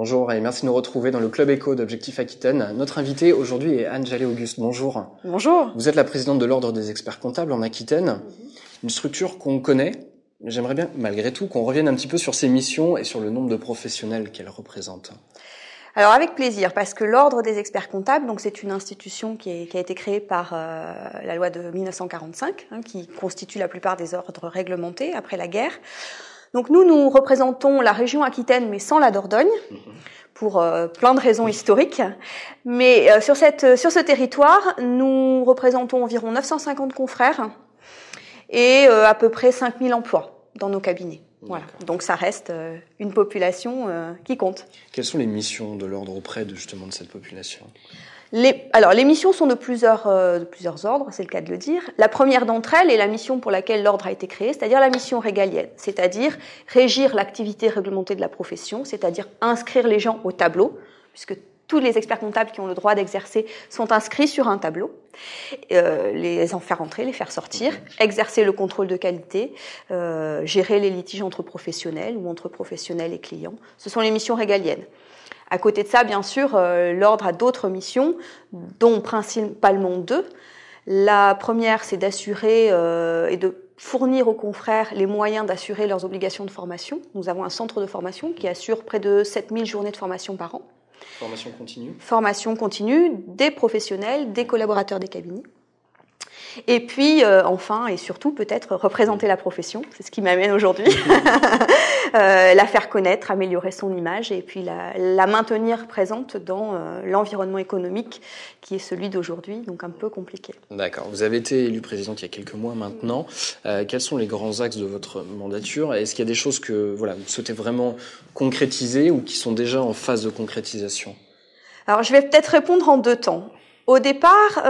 Bonjour et merci de nous retrouver dans le Club Éco d'Objectif Aquitaine. Notre invitée aujourd'hui est Anne Jallet-Auguste. Bonjour. Bonjour. Vous êtes la présidente de l'Ordre des experts comptables en Aquitaine, une structure qu'on connaît. J'aimerais bien, malgré tout, qu'on revienne un petit peu sur ses missions et sur le nombre de professionnels qu'elle représente. Alors avec plaisir, parce que l'Ordre des experts comptables, donc c'est une institution qui a été créée par la loi de 1945, qui constitue la plupart des ordres réglementés après la guerre. Donc nous représentons la région Aquitaine, mais sans la Dordogne, pour plein de raisons historiques. Mais sur ce territoire, nous représentons environ 950 confrères et à peu près 5000 emplois dans nos cabinets. Voilà. Donc ça reste une population qui compte. Quelles sont les missions de l'Ordre auprès de justement de cette population ? Les missions sont de plusieurs ordres, c'est le cas de le dire. La première d'entre elles est la mission pour laquelle l'ordre a été créé, c'est-à-dire la mission régalienne, c'est-à-dire régir l'activité réglementée de la profession, c'est-à-dire inscrire les gens au tableau, puisque tous les experts comptables qui ont le droit d'exercer sont inscrits sur un tableau, les en faire entrer, les faire sortir, exercer le contrôle de qualité, gérer les litiges entre professionnels ou entre professionnels et clients. Ce sont les missions régaliennes. À côté de ça, bien sûr, l'Ordre a d'autres missions, dont principalement deux. La première, c'est d'assurer et de fournir aux confrères les moyens d'assurer leurs obligations de formation. Nous avons un centre de formation qui assure près de 7000 journées de formation par an. Formation continue ? Formation continue des professionnels, des collaborateurs des cabinets. Et puis, enfin, et surtout, peut-être représenter la profession, c'est ce qui m'amène aujourd'hui, la faire connaître, améliorer son image et puis la maintenir présente dans l'environnement économique qui est celui d'aujourd'hui, donc un peu compliqué. D'accord. Vous avez été élue présidente il y a quelques mois maintenant. Quels sont les grands axes de votre mandature ? Est-ce qu'il y a des choses que vous souhaitez vraiment concrétiser ou qui sont déjà en phase de concrétisation ? Alors, je vais peut-être répondre en deux temps. Au départ,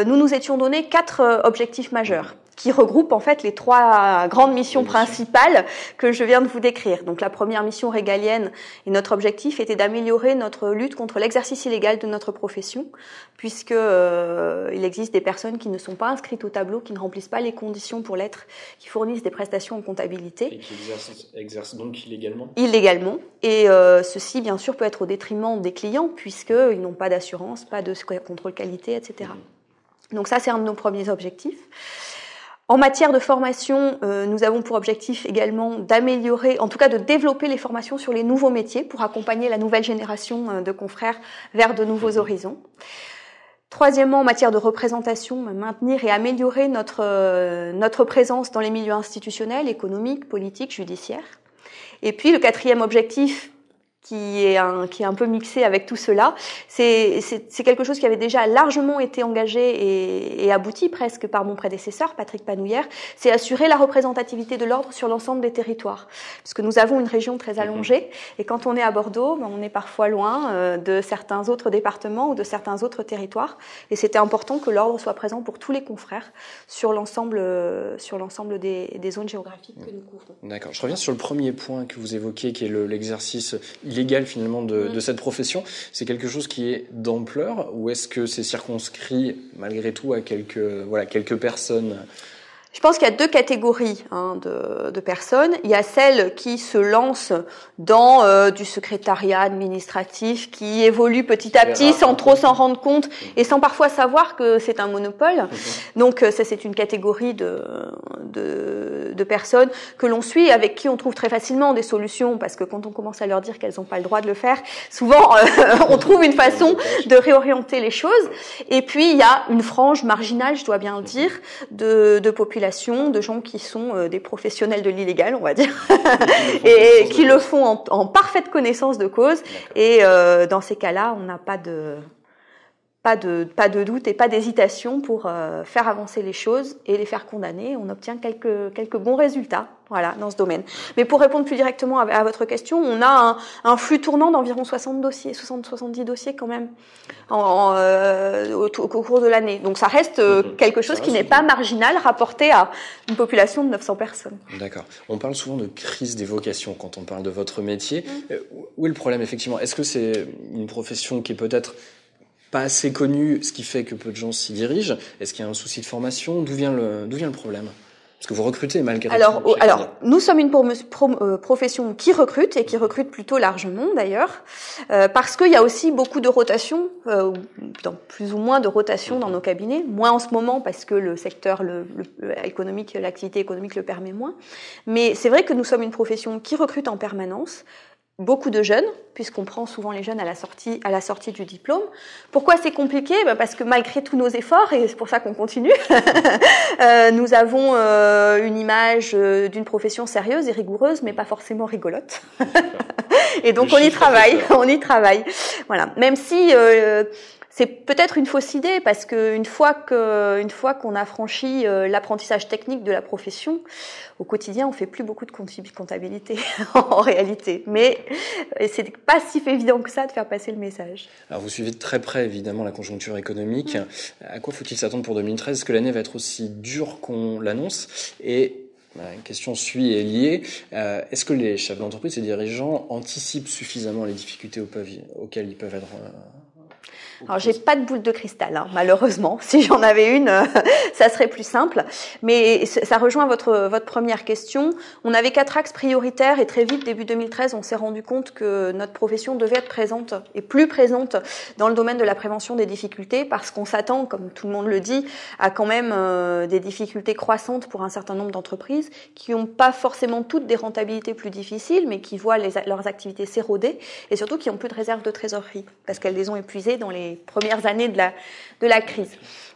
nous nous étions donné 4 objectifs majeurs qui regroupent en fait les 3 grandes missions principales que je viens de vous décrire. Donc la première mission régalienne et notre objectif était d'améliorer notre lutte contre l'exercice illégal de notre profession, puisque il existe des personnes qui ne sont pas inscrites au tableau, qui ne remplissent pas les conditions pour l'être, qui fournissent des prestations en comptabilité. Et qui exercent donc illégalement ? Illégalement. Et ceci, bien sûr, peut être au détriment des clients, puisqu'ils n'ont pas d'assurance, pas de contrôle qualité, etc. Donc ça, c'est un de nos premiers objectifs. En matière de formation, nous avons pour objectif également d'améliorer, en tout cas de développer les formations sur les nouveaux métiers pour accompagner la nouvelle génération de confrères vers de nouveaux horizons. Troisièmement, en matière de représentation, maintenir et améliorer notre présence dans les milieux institutionnels, économiques, politiques, judiciaires. Et puis le quatrième objectif, qui est un peu mixé avec tout cela, c'est quelque chose qui avait déjà largement été engagé et abouti presque par mon prédécesseur, Patrick Panouillère, c'est assurer la représentativité de l'ordre sur l'ensemble des territoires. Parce que nous avons une région très allongée, et quand on est à Bordeaux, on est parfois loin de certains autres départements ou de certains autres territoires, et c'était important que l'ordre soit présent pour tous les confrères sur l'ensemble des zones géographiques que nous couvrons. D'accord. Je reviens sur le premier point que vous évoquiez, qui est l'exercice illégal finalement de cette profession. C'est quelque chose qui est d'ampleur ou est-ce que c'est circonscrit malgré tout à quelques personnes ? Je pense qu'il y a 2 catégories de personnes. Il y a celles qui se lancent dans du secrétariat administratif, qui évolue petit à petit sans trop s'en rendre compte et sans parfois savoir que c'est un monopole. Donc ça, c'est une catégorie de personnes que l'on suit, avec qui on trouve très facilement des solutions, parce que quand on commence à leur dire qu'elles n'ont pas le droit de le faire, souvent on trouve une façon de réorienter les choses. Et puis il y a une frange marginale, je dois bien le dire, de population, de gens qui sont des professionnels de l'illégal, on va dire, et qui le font en parfaite connaissance de cause. Et dans ces cas-là, on n'a pas de doute et pas d'hésitation pour faire avancer les choses et les faire condamner. On obtient quelques bons résultats, dans ce domaine. Mais pour répondre plus directement à votre question, on a un flux tournant d'environ 70 dossiers quand même au cours de l'année. Donc ça reste quelque chose qui n'est pas marginal rapporté à une population de 900 personnes. D'accord. On parle souvent de crise des vocations quand on parle de votre métier. Où est le problème effectivement ? Est-ce que c'est une profession qui est peut-être pas assez connue, ce qui fait que peu de gens s'y dirigent ? Est-ce qu'il y a un souci de formation ? D'où vient le problème ? Parce que vous recrutez malgré alors, tout. Alors, nous sommes une profession qui recrute et qui recrute plutôt largement d'ailleurs, parce qu'il y a aussi beaucoup de rotation, plus ou moins de rotation dans nos cabinets, moins en ce moment parce que le secteur économique, l'activité économique le permet moins. Mais c'est vrai que nous sommes une profession qui recrute en permanence. Beaucoup de jeunes, puisqu'on prend souvent les jeunes à la sortie du diplôme. Pourquoi c'est compliqué ? Parce que malgré tous nos efforts, et c'est pour ça qu'on continue, nous avons une image d'une profession sérieuse et rigoureuse, mais pas forcément rigolote. Et donc on y travaille. Voilà. Même si c'est peut-être une fausse idée, parce que une fois qu'on a franchi l'apprentissage technique de la profession, au quotidien, on fait plus beaucoup de comptabilité en réalité. Mais c'est pas si évident que ça de faire passer le message. Alors vous suivez de très près évidemment la conjoncture économique. À quoi faut-il s'attendre pour 2013 ? Est-ce que l'année va être aussi dure qu'on l'annonce ? Et une question suit et liée. Est-ce que les chefs d'entreprise et dirigeants anticipent suffisamment les difficultés auxquelles ils peuvent être Alors, j'ai pas de boule de cristal, malheureusement. Si j'en avais une, ça serait plus simple. Mais ça rejoint votre première question. On avait 4 axes prioritaires et très vite, début 2013, on s'est rendu compte que notre profession devait être présente et plus présente dans le domaine de la prévention des difficultés, parce qu'on s'attend, comme tout le monde le dit, à quand même des difficultés croissantes pour un certain nombre d'entreprises qui n'ont pas forcément toutes des rentabilités plus difficiles, mais qui voient leurs activités s'éroder et surtout qui ont plus de réserves de trésorerie parce qu'elles les ont épuisées dans les premières années de la crise.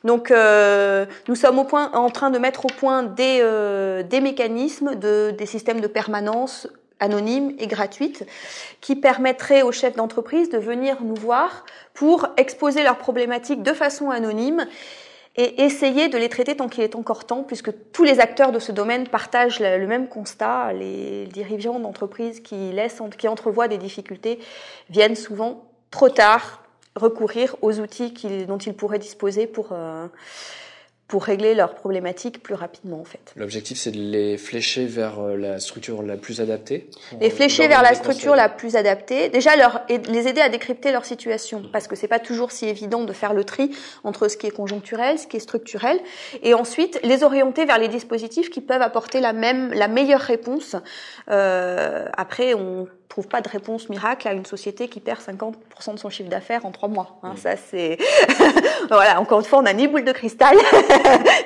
Donc, nous sommes en train de mettre au point des mécanismes, des systèmes de permanence anonymes et gratuites qui permettraient aux chefs d'entreprise de venir nous voir pour exposer leurs problématiques de façon anonyme et essayer de les traiter tant qu'il est encore temps, puisque tous les acteurs de ce domaine partagent le même constat. Les dirigeants d'entreprises qui entrevoient des difficultés viennent souvent trop tard recourir aux outils dont ils pourraient disposer pour régler leurs problématiques plus rapidement, en fait. L'objectif, c'est de les flécher vers la structure la plus adaptée. Les flécher vers la structure la plus adaptée. Déjà, les aider à décrypter leur situation, parce que c'est pas toujours si évident de faire le tri entre ce qui est conjoncturel, ce qui est structurel, et ensuite les orienter vers les dispositifs qui peuvent apporter la meilleure réponse. Après, on trouve pas de réponse miracle à une société qui perd 50% de son chiffre d'affaires en 3 mois. Ça, c'est voilà. Encore une fois, on n'a ni boule de cristal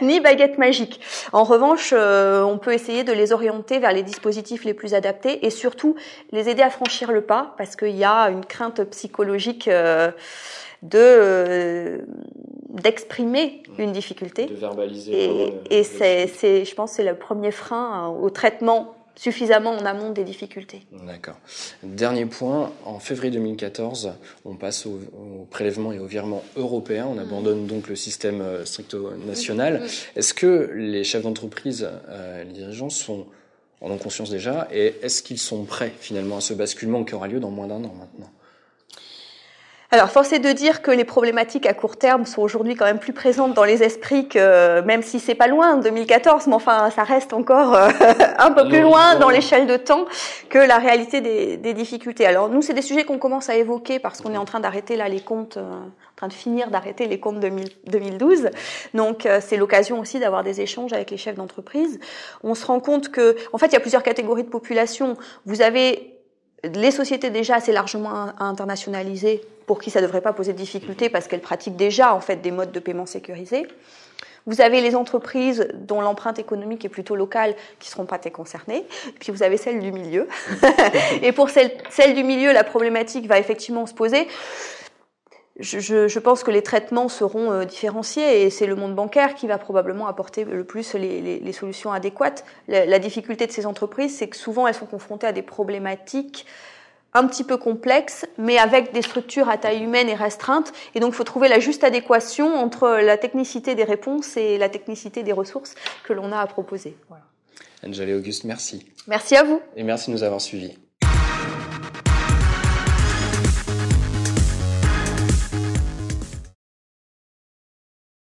ni baguette magique. En revanche, on peut essayer de les orienter vers les dispositifs les plus adaptés et surtout les aider à franchir le pas, parce qu'il y a une crainte psychologique d'exprimer une difficulté, de verbaliser. Et je pense, c'est le premier frein au traitement suffisamment en amont des difficultés. D'accord. Dernier point, en février 2014, on passe au prélèvement et au virement européen. On abandonne donc le système stricto national. Est-ce que les chefs d'entreprise, les dirigeants en ont conscience déjà, et est-ce qu'ils sont prêts finalement à ce basculement qui aura lieu dans moins d'1 an maintenant ? Alors, force est de dire que les problématiques à court terme sont aujourd'hui quand même plus présentes dans les esprits que, même si c'est pas loin, 2014, mais enfin, ça reste encore un peu plus loin dans l'échelle de temps que la réalité des difficultés. Alors, nous, c'est des sujets qu'on commence à évoquer parce qu'on est en train d'arrêter là les comptes, en train de finir d'arrêter les comptes 2012. Donc, c'est l'occasion aussi d'avoir des échanges avec les chefs d'entreprise. On se rend compte que, en fait, il y a plusieurs catégories de population. Vous avez les sociétés déjà assez largement internationalisées, pour qui ça ne devrait pas poser de difficultés parce qu'elles pratiquent déjà en fait des modes de paiement sécurisés. Vous avez les entreprises dont l'empreinte économique est plutôt locale qui seront pas très concernées. Puis vous avez celles du milieu. Et pour celles du milieu, la problématique va effectivement se poser. Je pense que les traitements seront différenciés et c'est le monde bancaire qui va probablement apporter le plus les solutions adéquates. La difficulté de ces entreprises, c'est que souvent elles sont confrontées à des problématiques un petit peu complexes, mais avec des structures à taille humaine et restreinte. Et donc, il faut trouver la juste adéquation entre la technicité des réponses et la technicité des ressources que l'on a à proposer. Voilà. Angela et Auguste, merci. Merci à vous. Et merci de nous avoir suivis.